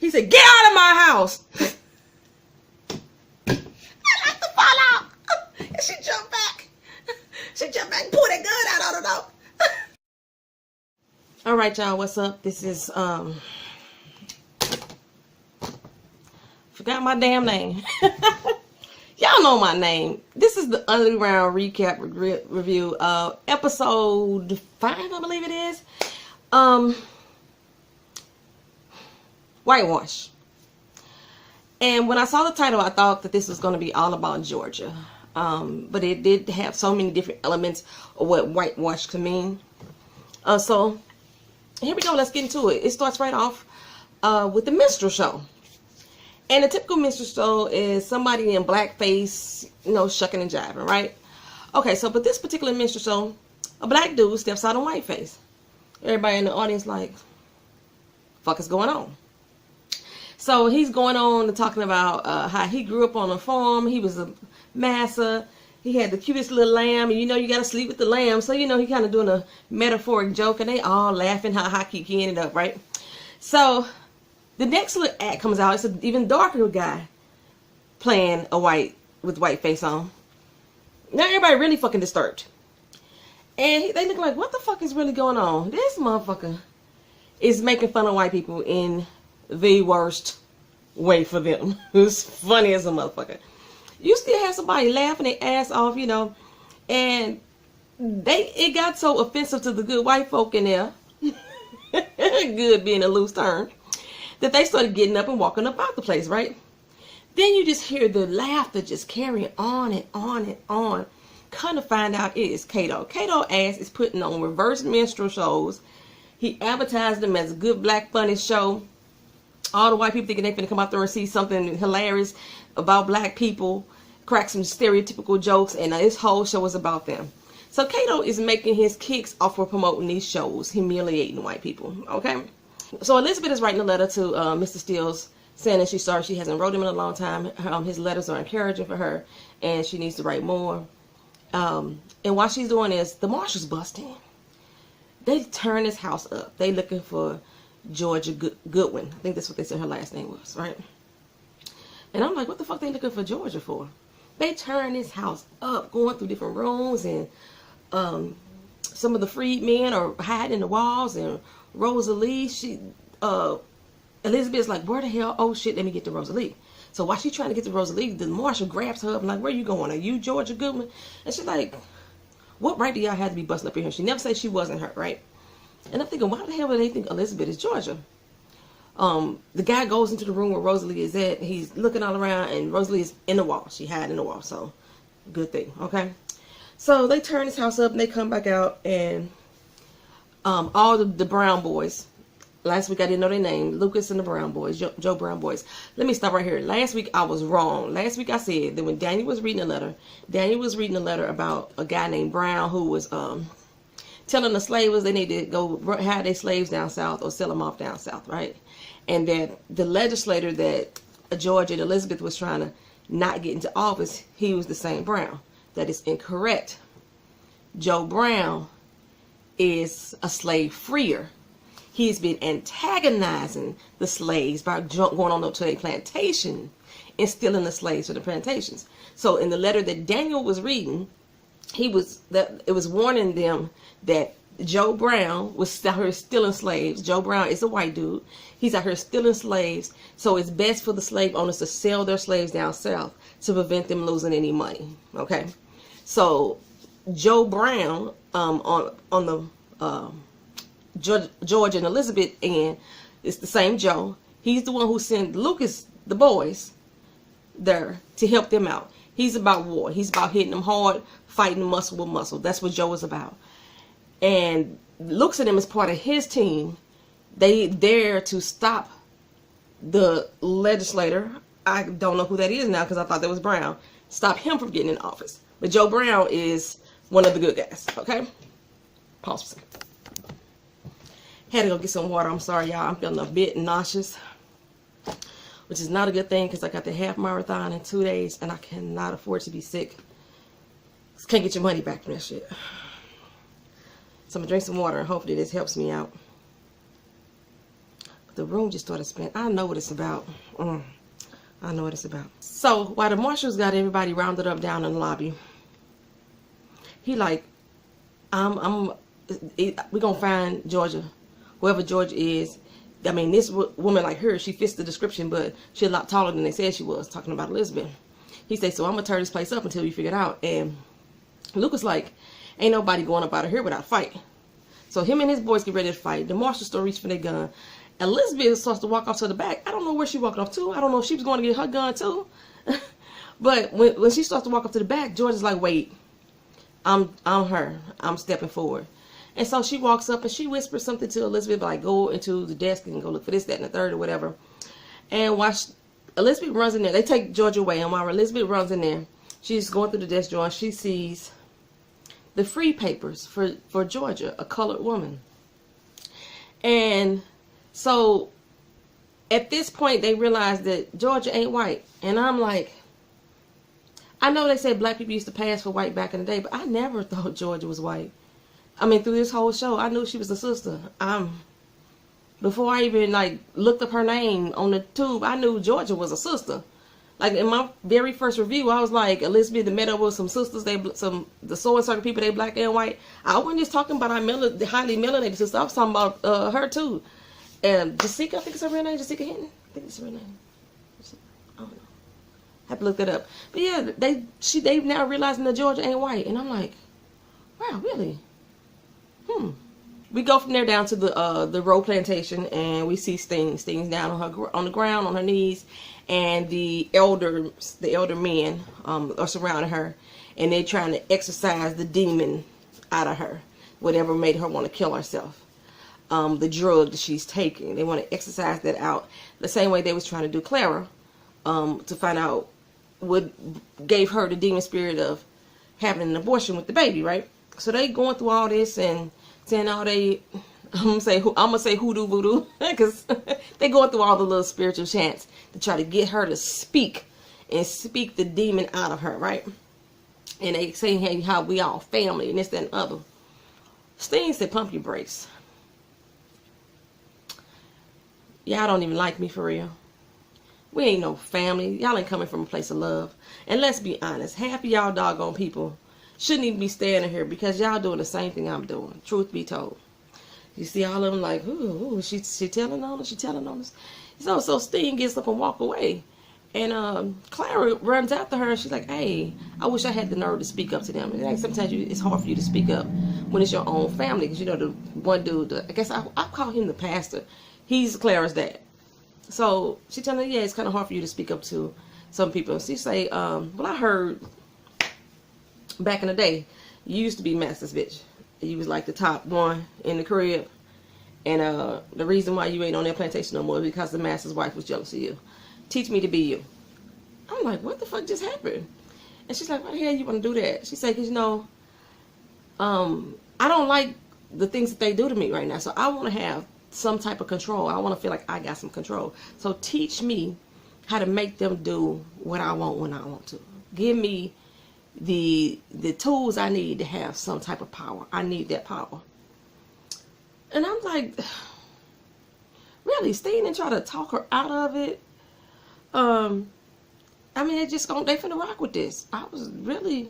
He said, get out of my house. I like to fall out. And she jumped back. She jumped back and pulled that gun out. I don't know. All right, y'all, what's up? This is, forgot my damn name. Y'all know my name. This is the Underground Recap Review, episode 5, I believe it is. Whitewash. And when I saw the title, I thought that this was going to be all about Georgia. But it did have so many different elements of what whitewash could mean. So here we go. Let's get into it. It starts right off with the minstrel show. And a typical minstrel show is somebody in blackface, you know, shucking and jiving, right? Okay, so but this particular minstrel show, a black dude steps out in whiteface. Everybody in the audience like, fuck is going on? So he's going on and talking about how he grew up on a farm. He was a massa. He had the cutest little lamb, and you know you got to sleep with the lamb. So, you know, he kind of doing a metaphoric joke, and they all laughing how he ended up, right? So the next little act comes out. It's an even darker guy playing with white face on. Now everybody really fucking disturbed. And they look like, what the fuck is really going on? This motherfucker is making fun of white people in the worst way for them. It's funny as a motherfucker. You still have somebody laughing their ass off, you know, and it got so offensive to the good white folk in there, good being a loose term, that they started getting up and walking about the place, right? Then you just hear the laughter just carrying on and on and on. Kind of find out it is Cato. Cato ass is putting on reverse minstrel shows. He advertised them as a good black funny show. All the white people thinking they finna come out there and see something hilarious about black people, crack some stereotypical jokes, and this whole show is about them. So Cato is making his kicks off for promoting these shows, humiliating white people, okay? So Elisabeth is writing a letter to Mr. Stills saying that she's sorry she hasn't wrote him in a long time. His letters are encouraging for her, and she needs to write more. And while she's doing this, the marshals bust in. They turn this house up. They looking for Georgia Goodwin. I think that's what they said her last name was, right? And I'm like, what the fuck they looking for Georgia for? They turn this house up, going through different rooms, and some of the freedmen are hiding in the walls, and Rosalee, Elisabeth's like, where the hell? Oh shit, let me get to Rosalee. So while she's trying to get to Rosalee, the marshal grabs her up and like, where you going? Are you Georgia Goodwin? And she's like, what right do y'all have to be busting up in here? She never said she wasn't her, right? And I'm thinking, why the hell do they think Elisabeth is Georgia? The guy goes into the room where Rosalee is at. He's looking all around, and Rosalee is in the wall. She hid in the wall, so good thing, okay? So they turn this house up, and they come back out, and all the Brown boys. Last week I didn't know their name. Lucas and the Brown boys, Joe Brown boys. Let me stop right here. Last week I was wrong. Last week I said that when Daniel was reading a letter about a guy named Brown who was telling the slavers they need to go hide their slaves down south or sell them off down south, right? And that the legislator that George and Elisabeth was trying to not get into office, he was the same Brown. That is incorrect. Joe Brown is a slave freer. He's been antagonizing the slaves by going on up to a plantation and stealing the slaves from the plantations. So in the letter that Daniel was reading, it was warning them that Joe Brown was out here stealing slaves. Joe Brown is a white dude. He's out here stealing slaves. So it's best for the slave owners to sell their slaves down south to prevent them losing any money. Okay. So Joe Brown, on the George and Elisabeth end, it's the same Joe. He's the one who sent Lucas, the boys, there to help them out. He's about war. He's about hitting them hard, fighting muscle with muscle. That's what Joe is about. And looks at him as part of his team. They dare to stop the legislator. I don't know who that is now because I thought that was Brown. Stop him from getting in office. But Joe Brown is one of the good guys. Okay? Pause for a second. Had to go get some water. I'm sorry, y'all. I'm feeling a bit nauseous, which is not a good thing because I got the half marathon in 2 days and I cannot afford to be sick. Just can't get your money back from that shit. So I'm going to drink some water and hopefully this helps me out. The room just started spinning. I know what it's about. I know what it's about. So while the marshals got everybody rounded up down in the lobby, he like, we're gonna find Georgia, whoever Georgia is. I mean, this woman like her, she fits the description, but she's a lot taller than they said she was, talking about Elisabeth. He said, so I'm gonna tear this place up until we figure it out. And Luke was like, ain't nobody going up out of here without a fight. So him and his boys get ready to fight. The marshals still reach for their gun. Elisabeth starts to walk off to the back. I don't know where she walked off to. I don't know if she was going to get her gun too. But when she starts to walk up to the back, George is like, wait, I'm her. I'm stepping forward. And so she walks up and she whispers something to Elisabeth, like, go into the desk and go look for this, that, and the third, or whatever. And while Elisabeth runs in there, they take George away. And while Elisabeth runs in there, she's going through the desk drawer and she sees the free papers for Georgia, a colored woman. And so at this point, they realize that Georgia ain't white. And I'm like, I know they said black people used to pass for white back in the day, but I never thought Georgia was white. I mean, through this whole show, I knew she was a sister. Before I even like looked up her name on the tube, I knew Georgia was a sister. Like in my very first review, I was like, Elisabeth met up with some sisters, the soul and circle people, they black and white. I wasn't just talking about the highly melanated sister. I was talking about her too. And Jessica, I think it's her real name, Jessica Hinton. I think it's her real name. I don't know. I have to look that up. But yeah, they now realizing that Georgia ain't white, and I'm like, wow, really? We go from there down to the row plantation, and we see Stine. Stine's down on the ground on her knees, and the elder men are surrounding her, and they're trying to exorcise the demon out of her, whatever made her want to kill herself. The drug that she's taking, they want to exorcise that out the same way they was trying to do Clara, to find out what gave her the demon spirit of having an abortion with the baby, right? So they going through all this and saying all I'm gonna say hoodoo voodoo, because they going through all the little spiritual chants to try to get her to speak the demon out of her, right? And they say, hey, how we all family and this, that, and other. Stine said, pump your brakes. Y'all don't even like me for real. We ain't no family. Y'all ain't coming from a place of love. And let's be honest, half of y'all doggone people shouldn't even be standing here because y'all doing the same thing I'm doing. Truth be told. You see all of them like, ooh, she telling on us, she telling on us. So Stine gets up and walk away. And Clara runs after her and she's like, hey, I wish I had the nerve to speak up to them. And like, sometimes it's hard for you to speak up when it's your own family. Because, you know, the one dude, I guess I call him the pastor. He's Clara's dad. So she telling her, yeah, it's kind of hard for you to speak up to some people. She say, well, I heard back in the day, you used to be Master's bitch. You was like the top one in the crib. And the reason why you ain't on that plantation no more is because the Master's wife was jealous of you. Teach me to be you. I'm like, what the fuck just happened? And she's like, why the hell you want to do that? She said, because, you know, I don't like the things that they do to me right now. So I want to have some type of control. I want to feel like I got some control. So teach me how to make them do what I want when I want to. Give me the tools I need to have some type of power. I need that power. And I'm like, really, Stine and try to talk her out of it. I mean, they finna rock with this. I was really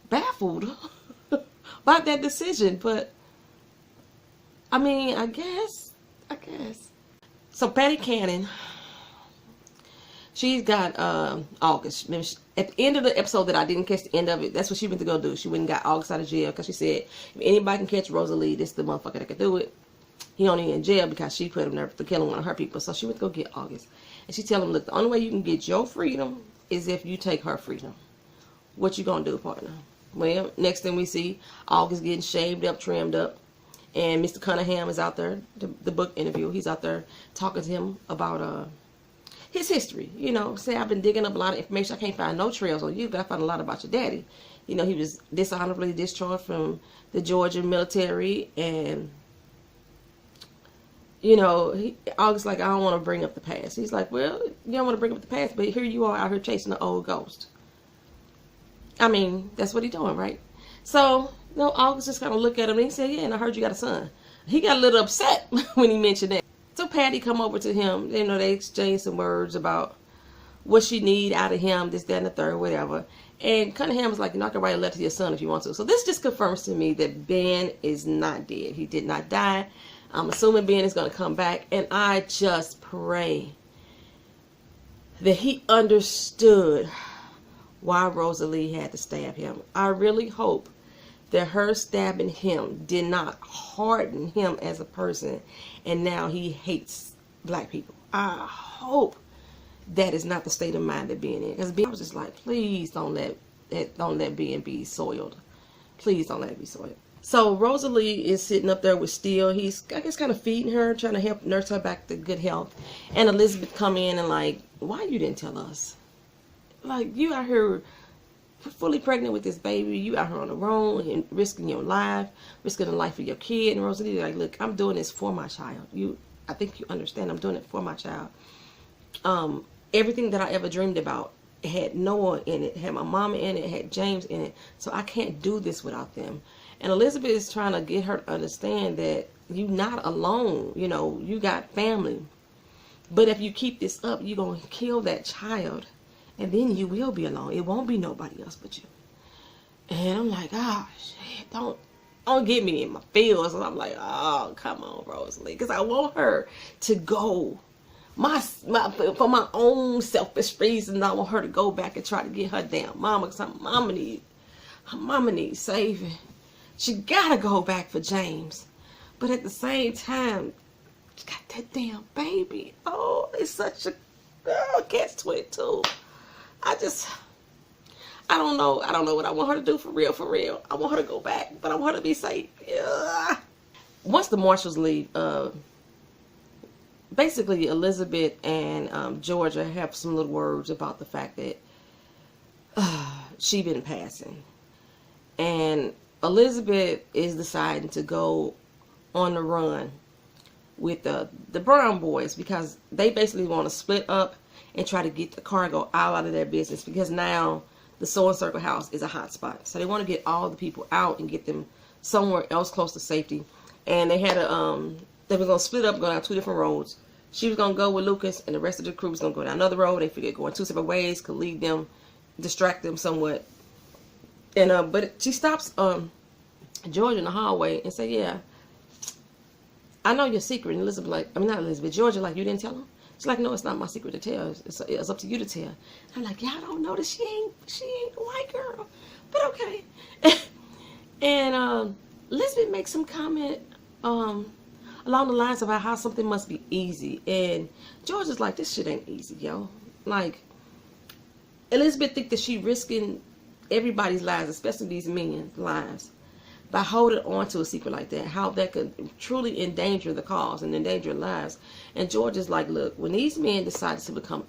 baffled by that decision, but I mean, I guess. So Patty Cannon, she's got August. At the end of the episode that I didn't catch the end of it, that's what she went to go do. She went and got August out of jail because she said, if anybody can catch Rosalee, this is the motherfucker that can do it. He only in jail because she put him there for killing one of her people. So she went to go get August. And she tell him, look, the only way you can get your freedom is if you take her freedom. What you gonna do, partner? Well, next thing we see, August getting shaved up, trimmed up. And Mr. Cunningham is out there, the book interview. He's out there talking to him about his history. You know, say I've been digging up a lot of information. I can't find no trails on you, but I found a lot about your daddy. You know, he was dishonorably discharged from the Georgia military. And, you know, August like, I don't want to bring up the past. He's like, well, you don't want to bring up the past, but here you are out here chasing the old ghost. I mean, that's what he's doing, right? So, you know, August just kind of look at him and he said, yeah, and I heard you got a son. He got a little upset when he mentioned that. So Patty come over to him. You know, they exchange some words about what she need out of him, this, that, and the third, whatever. And Cunningham was like, "You can write a letter to your son if you want to." So this just confirms to me that Ben is not dead. He did not die. I'm assuming Ben is going to come back. And I just pray that he understood why Rosalee had to stab him. I really hope that her stabbing him did not harden him as a person, and now he hates black people. I hope that is not the state of mind that Ben in. Because Ben was just like, please don't let Ben be soiled. Please don't let it be soiled. So Rosalee is sitting up there with Steele. He's, I guess, kind of feeding her, trying to help nurse her back to good health. And Elisabeth come in and like, why you didn't tell us? Like, you out here fully pregnant with this baby. You out here on the road and risking your life, risking the life of your kid. And Rosalee like, look, I'm doing this for my child. I think you understand. I'm doing it for my child. Everything that I ever dreamed about, it had Noah in it, had my mama in it, had James in it. So I can't do this without them. And Elisabeth is trying to get her to understand that you're not alone. You know, you got family. But if you keep this up, you're going to kill that child. And then you will be alone. It won't be nobody else but you. And I'm like, oh, shit, don't get me in my feels. And I'm like, oh, come on, Rosalee. Because I want her to go. For my own selfish reasons, I want her to go back and try to get her damn mama. Because her mama needs saving. She got to go back for James. But at the same time, she got that damn baby. Oh, it's such a girl. Catch-22. I don't know what I want her to do for real. I want her to go back, but I want her to be safe. Yeah. Once the marshals leave, basically Elisabeth and Georgia have some little words about the fact that she been passing. And Elisabeth is deciding to go on the run with the Brown boys because they basically want to split up and try to get the cargo out of their business because now the Sewing Circle house is a hot spot. So they want to get all the people out and get them somewhere else close to safety. And they had they were going to split up, go down 2 different roads. She was going to go with Lucas and the rest of the crew was going to go down another road. They figured going 2 separate ways could lead them, distract them somewhat. And but she stops Georgia in the hallway and say, yeah, I know your secret. And Elizabeth like, I mean not Elizabeth, Georgia like, you didn't tell him? She's like, no, it's not my secret to tell. It's up to you to tell. I'm like, yeah, I don't know that she ain't a white girl, but okay. And Elizabeth makes some comment along the lines about how something must be easy, and George is like, this shit ain't easy, yo. Like, Elizabeth think that she risking everybody's lives, especially these men's lives, by holding on to a secret like that, how that could truly endanger the cause and endanger lives. And George is like, look, when these men decided to become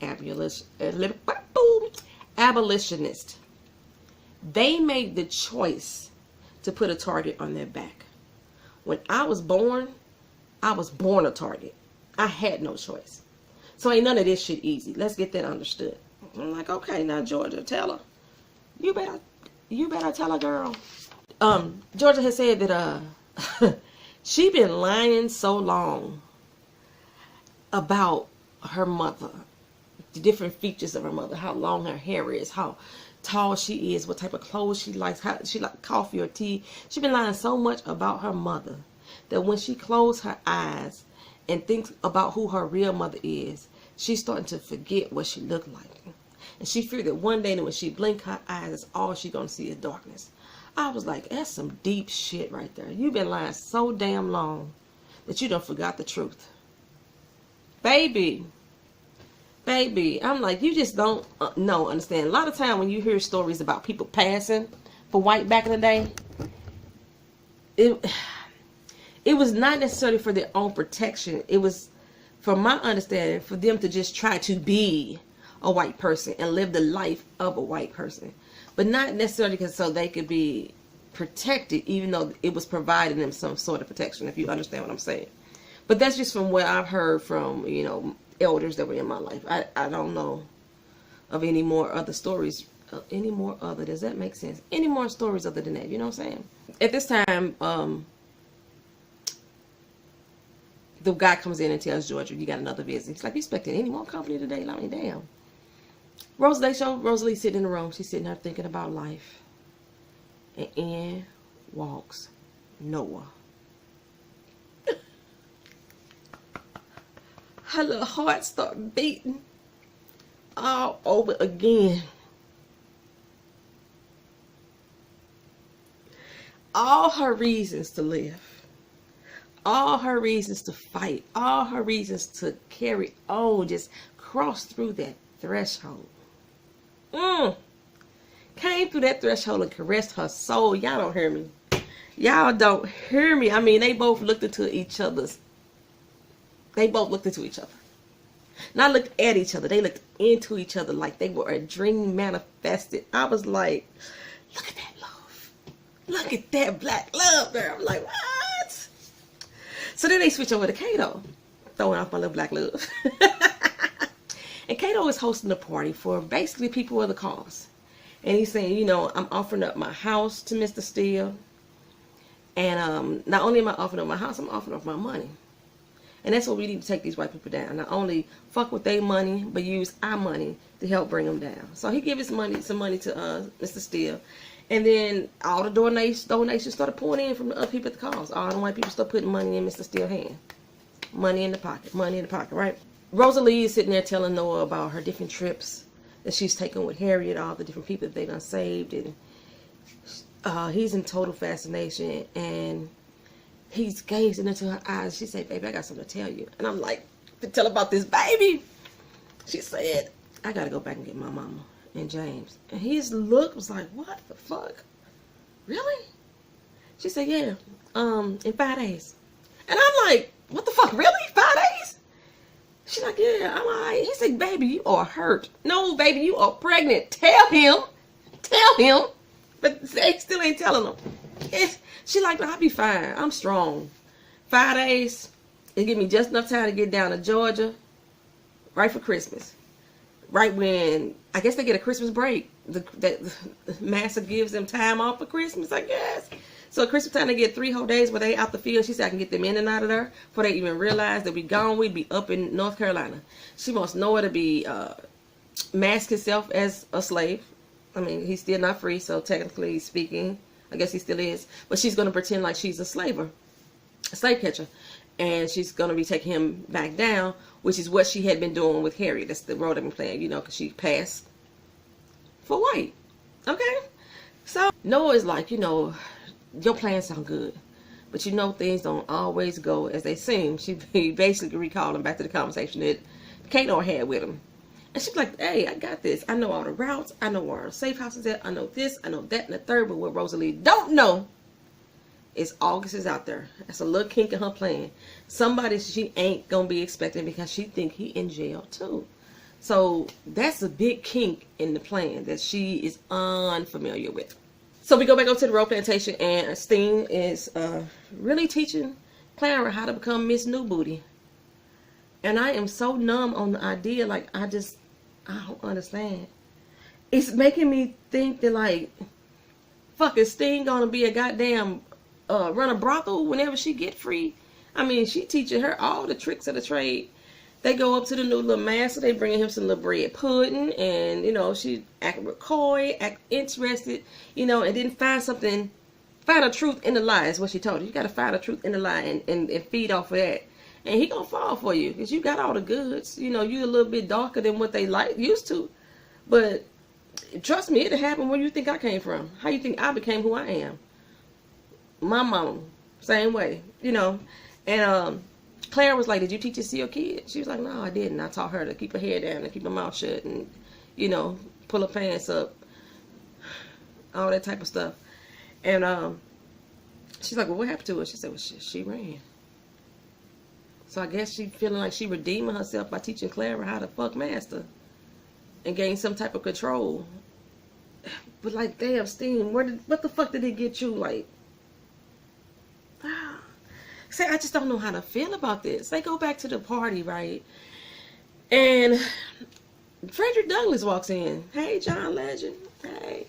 abolitionists, they made the choice to put a target on their back. When I was born a target. I had no choice. So ain't none of this shit easy. Let's get that understood. I'm like, okay, now Georgia, tell her. You better tell her, girl. Georgia has said that she been lying so long about her mother, the different features of her mother, how long her hair is, how tall she is, what type of clothes she likes, how she like coffee or tea. She been lying so much about her mother that when she closed her eyes and thinks about who her real mother is, she's starting to forget what she looked like. And she feared that one day when she blink her eyes, that's all she gonna see is darkness. I was like, that's some deep shit right there. You've been lying so damn long that you done forgot the truth. Baby, I'm like, you just don't understand. A lot of time when you hear stories about people passing for white back in the day, it was not necessarily for their own protection. It was, from my understanding, for them to just try to be a white person and live the life of a white person. But not necessarily because so they could be protected, even though it was providing them some sort of protection, if you understand what I'm saying. But that's just from what I've heard from, elders that were in my life. I don't know of any more other stories. Does that make sense? Any more stories other than that, you know what I'm saying? At this time, the guy comes in and tells Georgia, you got another visit. He's like, you expecting any more company today? Like, damn. Rosalee sitting in the room. She's sitting there thinking about life. And in walks Noah. Her little heart started beating all over again. All her reasons to live, all her reasons to fight, all her reasons to carry on just crossed through that threshold. Came through that threshold and caressed her soul. Y'all don't hear me. Y'all don't hear me. I mean, they both looked into each other's. They both looked into each other. Not looked at each other. They looked into each other like they were a dream manifested. I was like, look at that love. Look at that black love there. I'm like, what? So then they switch over to Cato. Throwing off my little black love. And Cato is hosting a party for basically people of the cause. And he's saying, you know, I'm offering up my house to Mr. Steele. And not only am I offering up my house, I'm offering up my money. And that's what we need to take these white people down. Not only fuck with their money, but use our money to help bring them down. So he gave some money to Mr. Steele. And then all the donations started pouring in from the other people at the cause. All the white people started putting money in Mr. Steele's hand. Money in the pocket, right? Rosalee is sitting there telling Noah about her different trips that she's taken with Harriet, all the different people that they done saved. And he's in total fascination. And he's gazing into her eyes. She said, baby, I got something to tell you. And I'm like, to tell about this baby. She said, I got to go back and get my mama and James. And his look was like, what the fuck? Really? She said, yeah, in 5 days. And I'm like, what the fuck? Really? 5 days? She's like, yeah, I'm all right. He said, baby, you are hurt. No, baby, you are pregnant. Tell him. But they still ain't telling him. She like, no, I'll be fine. I'm strong. 5 days. It give me just enough time to get down to Georgia. Right for Christmas. Right when, I guess they get a Christmas break. The master gives them time off for Christmas, I guess. So at Christmas time, they get 3 whole days where they out the field. She said, I can get them in and out of there before they even realize that we gone. We'd be up in North Carolina. She wants Noah to be, mask himself as a slave. I mean, he's still not free, so technically speaking, I guess he still is. But she's going to pretend like she's a slave catcher. And she's going to be taking him back down, which is what she had been doing with Harry. That's the role they've been playing, you know, because she passed for white. Okay? So Noah is like, you know, your plans sound good, but you know things don't always go as they seem. She basically recalling back to the conversation that Cato had with him. And she's like, hey, I got this. I know all the routes. I know where our safe house is at. I know this. I know that and the third. But what Rosalee don't know is August is out there. That's a little kink in her plan. Somebody she ain't going to be expecting because she think he in jail too. So that's a big kink in the plan that she is unfamiliar with. So we go back up to the Roe plantation, and Stine is really teaching Clara how to become Miss New Booty. And I am so numb on the idea, like, I don't understand. It's making me think that, like, fuck, is Stine gonna be a goddamn run a brothel whenever she get free? I mean, she teaching her all the tricks of the trade. They go up to the new little master, they bringing him some little bread pudding, and, you know, she acting coy, act interested, you know, and then find a truth in the lie, is what she told her. You gotta find a truth in the lie and feed off of that. And he gonna fall for you, because you got all the goods. You know, you a little bit darker than what they used to. But trust me, it'll happen where you think I came from. How you think I became who I am? My mom, same way, you know. And Clara was like, did you teach this to your kid? She was like, no, I didn't. I taught her to keep her head down and keep her mouth shut and, you know, pull her pants up. All that type of stuff. And she's like, well, what happened to her? She said, well, she ran. So I guess she feeling like she redeeming herself by teaching Clara how to fuck master and gain some type of control. But like, damn, Stine, what the fuck did it get you? Like, say, I just don't know how to feel about this. They go back to the party, right? And Frederick Douglass walks in. Hey, John Legend. Hey.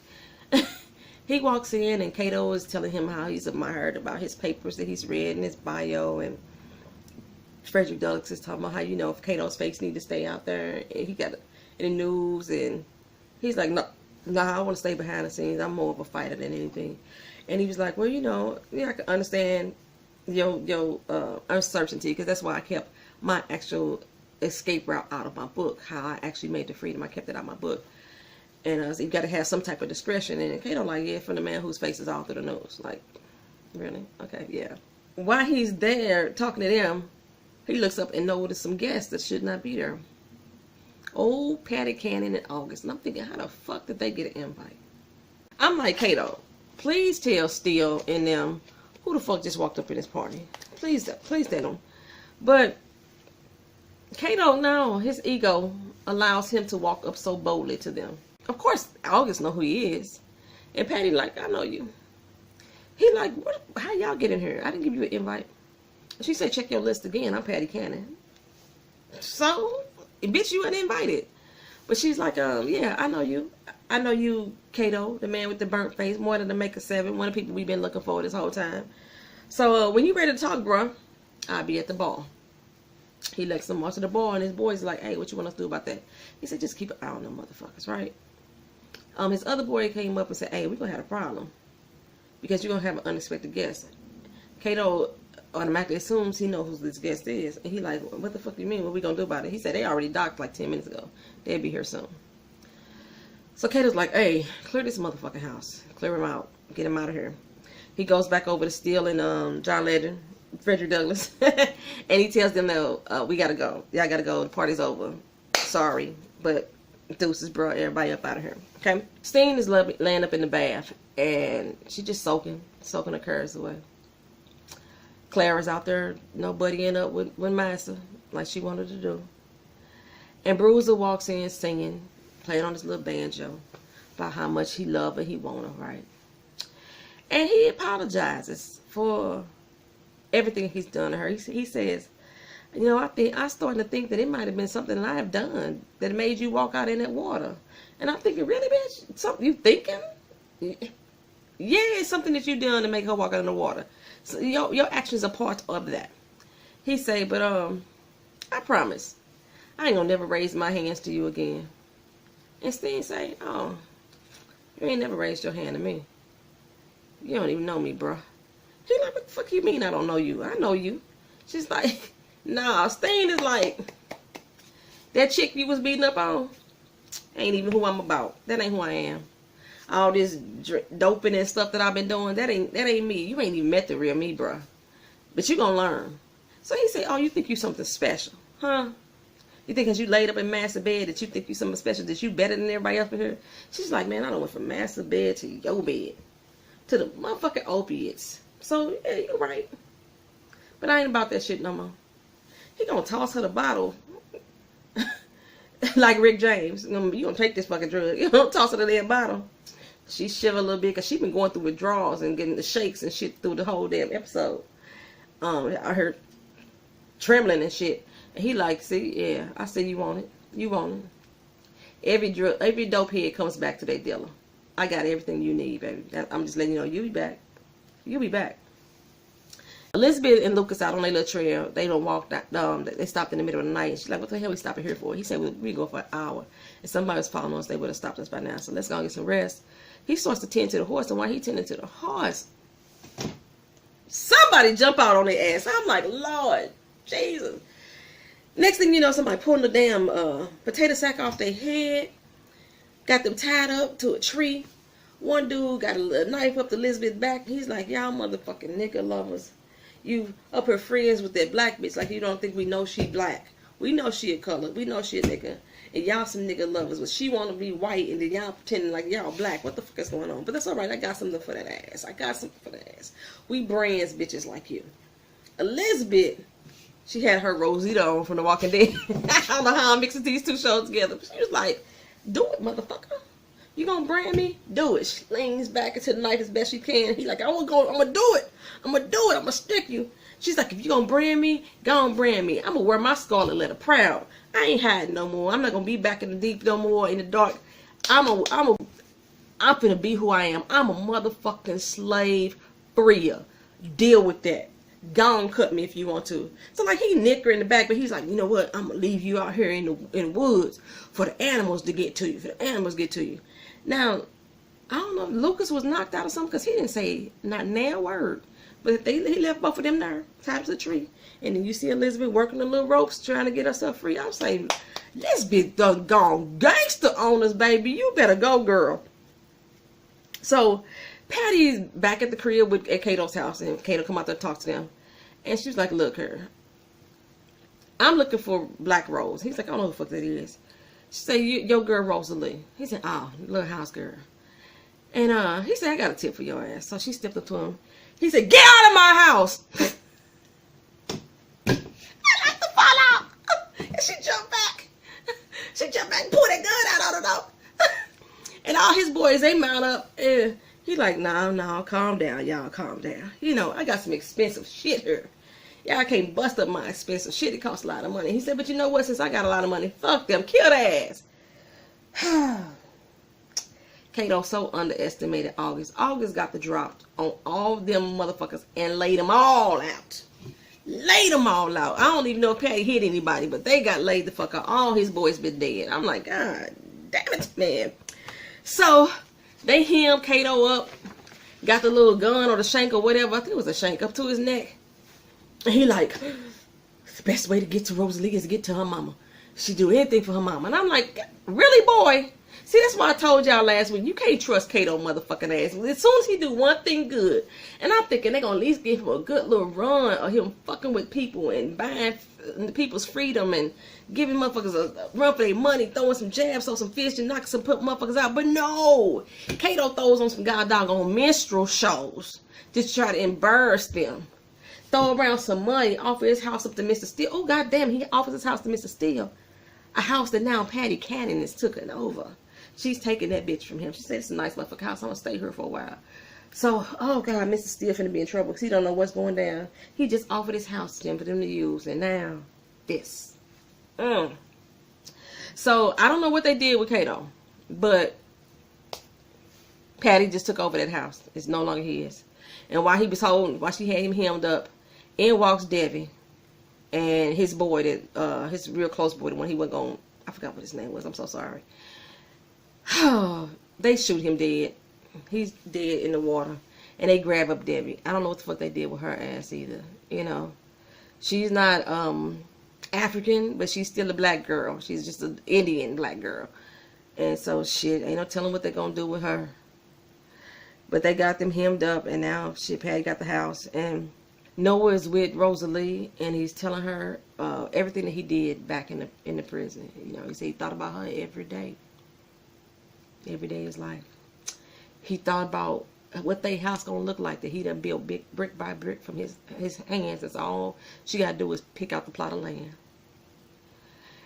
He walks in, and Cato is telling him how he's admired about his papers that he's read in his bio, and Frederick Douglass is talking about how, you know, if Cato's face need to stay out there, and he got in the news, and he's like, no, I want to stay behind the scenes. I'm more of a fighter than anything. And he was like, well, you know, yeah, I can understand your uncertainty, because that's why I kept my actual escape route out of my book. How I actually made the freedom, I kept it out of my book. And so you got to have some type of discretion. And Cato like, yeah, from the man whose face is all through the nose. Like, really? Okay, yeah. While he's there talking to them, he looks up and notices some guests that should not be there. Old Patty Cannon and August. And I'm thinking, how the fuck did they get an invite? I'm like, Cato, please tell Steele and them who the fuck just walked up in this party. Please tell them. But Cato, now his ego allows him to walk up so boldly to them. Of course, August know who he is. And Patty like, I know you. He like, how y'all get in here? I didn't give you an invite. She said, check your list again. I'm Patty Cannon. So, bitch, you weren't invited. But she's like, yeah, I know you. I know you, Cato, the man with the burnt face, more than the Maker 7, one of the people we've been looking for this whole time. So, when you ready to talk, bruh, I'll be at the bar. He lets them watch the bar, and his boy's like, hey, what you want us to do about that? He said, just keep an eye on them motherfuckers, right? His other boy came up and said, hey, we're going to have a problem, because you're going to have an unexpected guest. Cato automatically assumes he knows who this guest is. And he like, what the fuck do you mean? What we gonna do about it? He said they already docked like 10 minutes ago. They'll be here soon. So Cato's like, hey, clear this motherfucking house. Clear him out. Get him out of here. He goes back over to Steele and John Legend, Frederick Douglass. And he tells them, no, we gotta go. Y'all gotta go. The party's over. Sorry. But deuces, bro. Everybody up out of here. Okay? Stine is laying up in the bath. And she's just soaking her curves away. Clara's out there, buddying up with Massa, like she wanted to do. And Bruiser walks in singing, playing on his little banjo, about how much he loved her, he want her, right? And he apologizes for everything he's done to her. He says, you know, I'm starting to think that it might have been something that I have done that made you walk out in that water. And I'm thinking, really, bitch? Something you thinking? Yeah, it's something that you done to make her walk out in the water. So your actions are part of that. He say, but I promise, I ain't gonna never raise my hands to you again. And Stine say, oh, you ain't never raised your hand to me. You don't even know me, bruh. He like, what the fuck you mean I don't know you? I know you. She's like, nah. Stine is like, that chick you was beating up on ain't even who I'm about. That ain't who I am. All this doping and stuff that I've been doing, that ain't me. You ain't even met the real me, bruh. But you gonna learn. So he said, oh, you think you something special, huh? You think because you laid up in master bed that you think you something special, that you better than everybody else in here? She's like, man, I done went from master bed to your bed, to the motherfucking opiates. So, yeah, you're right. But I ain't about that shit no more. He gonna toss her the bottle. Like Rick James. You gonna take this fucking drug. You gonna toss her the damn bottle. She shivered a little bit because she been going through withdrawals and getting the shakes and shit through the whole damn episode. I heard trembling and shit. And he like, see, yeah, I see you want it. You want it. Every dope head comes back to their dealer. I got everything you need, baby. I'm just letting you know, you'll be back. You'll be back. Elisabeth and Lucas out on their little trail. They don't walk that. They stopped in the middle of the night. And she's like, what the hell we stopping here for? He said, we go for an hour. If somebody was following us, they would have stopped us by now. So let's go and get some rest. He starts to tend to the horse. And while he tending to the horse, somebody jump out on their ass. I'm like, Lord, Jesus. Next thing you know, somebody pulling the damn potato sack off their head. Got them tied up to a tree. One dude got a knife up to Elisabeth's back. He's like, y'all motherfucking nigga lovers. You up her friends with that black bitch like you don't think we know she black. We know she a color. We know she a nigga. And y'all some nigga lovers. But she want to be white and then y'all pretending like y'all black. What the fuck is going on? But that's alright. I got something for that ass. I got something for that ass. We brands bitches like you. Elisabeth, she had her Rosita on from The Walking Dead. I don't know how I'm mixing these two shows together. But she was like, do it, motherfucker. You gonna brand me? Do it. She leans back into the knife as best she can. He's like, I'm gonna do it. I'm gonna stick you. She's like, if you gonna brand me, go on brand me. I'm gonna wear my scarlet letter proud. I ain't hiding no more. I'm not gonna be back in the deep no more, in the dark. I'm finna be who I am. I'm a motherfucking slave freer. Deal with that. Gone cut me if you want to. So like he nicked her in the back, but he's like, you know what? I'm gonna leave you out here in the woods for the animals to get to you. For the animals to get to you. Now, I don't know if Lucas was knocked out or something because he didn't say not a word. But he left both of them there, tied to the tree. And then you see Elisabeth working the little ropes trying to get herself free. I'm saying, let's be doggone gangster owners, baby. You better go, girl. So Patty's back at the crib at Cato's house, and Cato come out there and talk to them. And she was like, look here, I'm looking for Black Rose. He's like, I don't know who the fuck that is. She said, your girl Rosalee. He said, oh, little house girl. And he said, I got a tip for your ass. So she stepped up to him. He said, get out of my house. I like to fall out. And she jumped back. She jumped back and pulled that gun out. I don't know. And all his boys, they mount up. And he like, no, calm down, y'all, calm down. You know, I got some expensive shit here. Y'all can't bust up my expensive shit. It costs a lot of money. He said, but you know what? Since I got a lot of money, fuck them. Kill their ass. Cato so underestimated August. August got the drop on all them motherfuckers and laid them all out. Laid them all out. I don't even know if Patty hit anybody, but they got laid the fuck out. All his boys been dead. I'm like, God damn it, man. So they hemmed Cato up, got the little gun or the shank or whatever. I think it was a shank up to his neck. And he like, the best way to get to Rosalee is to get to her mama. She do anything for her mama. And I'm like, really, boy? See, that's why I told y'all last week, you can't trust Cato motherfucking ass. As soon as he do one thing good, and I'm thinking they're going to at least give him a good little run of him fucking with people and buying people's freedom and giving motherfuckers a run for their money, throwing some jabs, throw some fish and knock some motherfuckers out. But no, Cato throws on some goddamn minstrel shows just to try to embarrass them. Throw around some money, offer his house up to Mr. Steele. Oh, goddamn, he offers his house to Mr. Steele. A house that now Patty Cannon is taking over. She's taking that bitch from him. She said, it's a nice motherfucking house. I'm going to stay here for a while. So, oh, God, Mr. Steele finna be in trouble because he don't know what's going down. He just offered his house to them for them to use. And now, this. So, I don't know what they did with Cato. But Patty just took over that house. It's no longer his. And while he was holding, while she had him hemmed up, in walks Debbie and his boy, that his real close boy, the one he wasn't going, I forgot what his name was. I'm so sorry. They shoot him dead. He's dead in the water. And they grab up Debbie. I don't know what the fuck they did with her ass either. You know. She's not African, but she's still a black girl. She's just an Indian black girl. And so shit, ain't no telling what they're gonna do with her. But they got them hemmed up, and now shit, Patty got the house. And Noah is with Rosalee, and he's telling her everything that he did back in the prison. You know, he said he thought about her every day. Every day of his life. He thought about what their house gonna look like that he done built brick by brick from his hands. That's all she gotta do is pick out the plot of land.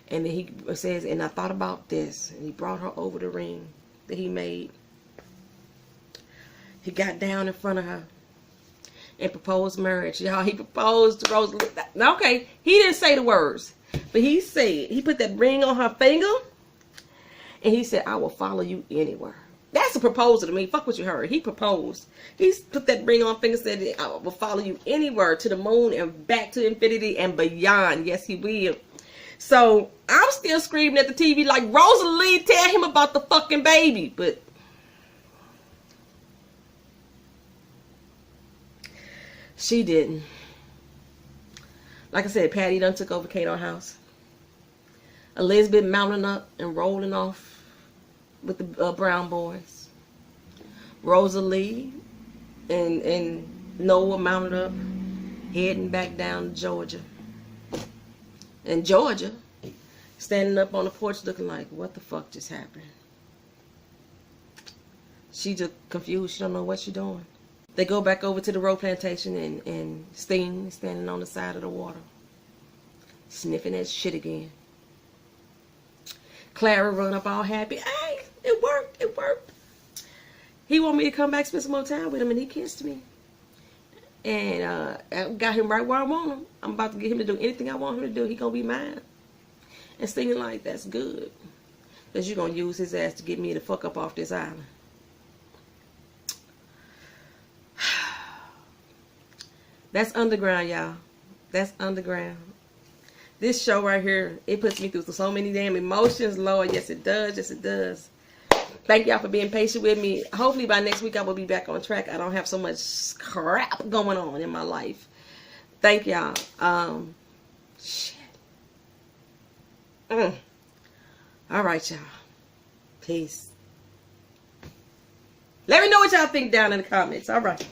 And then he says, and I thought about this, and he brought her over the ring that he made. He got down in front of her and proposed marriage. Y'all, he proposed to Rosalie. Okay, he didn't say the words, but he said, he put that ring on her finger. And he said, I will follow you anywhere. That's a proposal to me. Fuck what you heard. He proposed. He put that ring on finger and said, I will follow you anywhere to the moon and back to infinity and beyond. Yes, he will. So I'm still screaming at the TV like, Rosalee, tell him about the fucking baby. But she didn't. Like I said, Patty done took over Cato's house. Elisabeth mounting up and rolling off with the brown boys. Rosalee and Noah mounted up, heading back down to Georgia. And Georgia, standing up on the porch looking like, what the fuck just happened? She just confused. She don't know what she's doing. They go back over to the rope plantation, and Stine standing on the side of the water, sniffing that shit again. Clara run up all happy. Hey, it worked. It worked. He want me to come back, spend some more time with him, and he kissed me. And I got him right where I want him. I'm about to get him to do anything I want him to do. He gonna be mine. And Stine like, that's good. Because you're gonna use his ass to get me to fuck up off this island. That's underground, y'all. That's underground. This show right here, it puts me through so many damn emotions, Lord. Yes, it does. Yes, it does. Thank y'all for being patient with me. Hopefully by next week I will be back on track. I don't have so much crap going on in my life. Thank y'all. Shit. All right, y'all. Peace. Let me know what y'all think down in the comments. All right.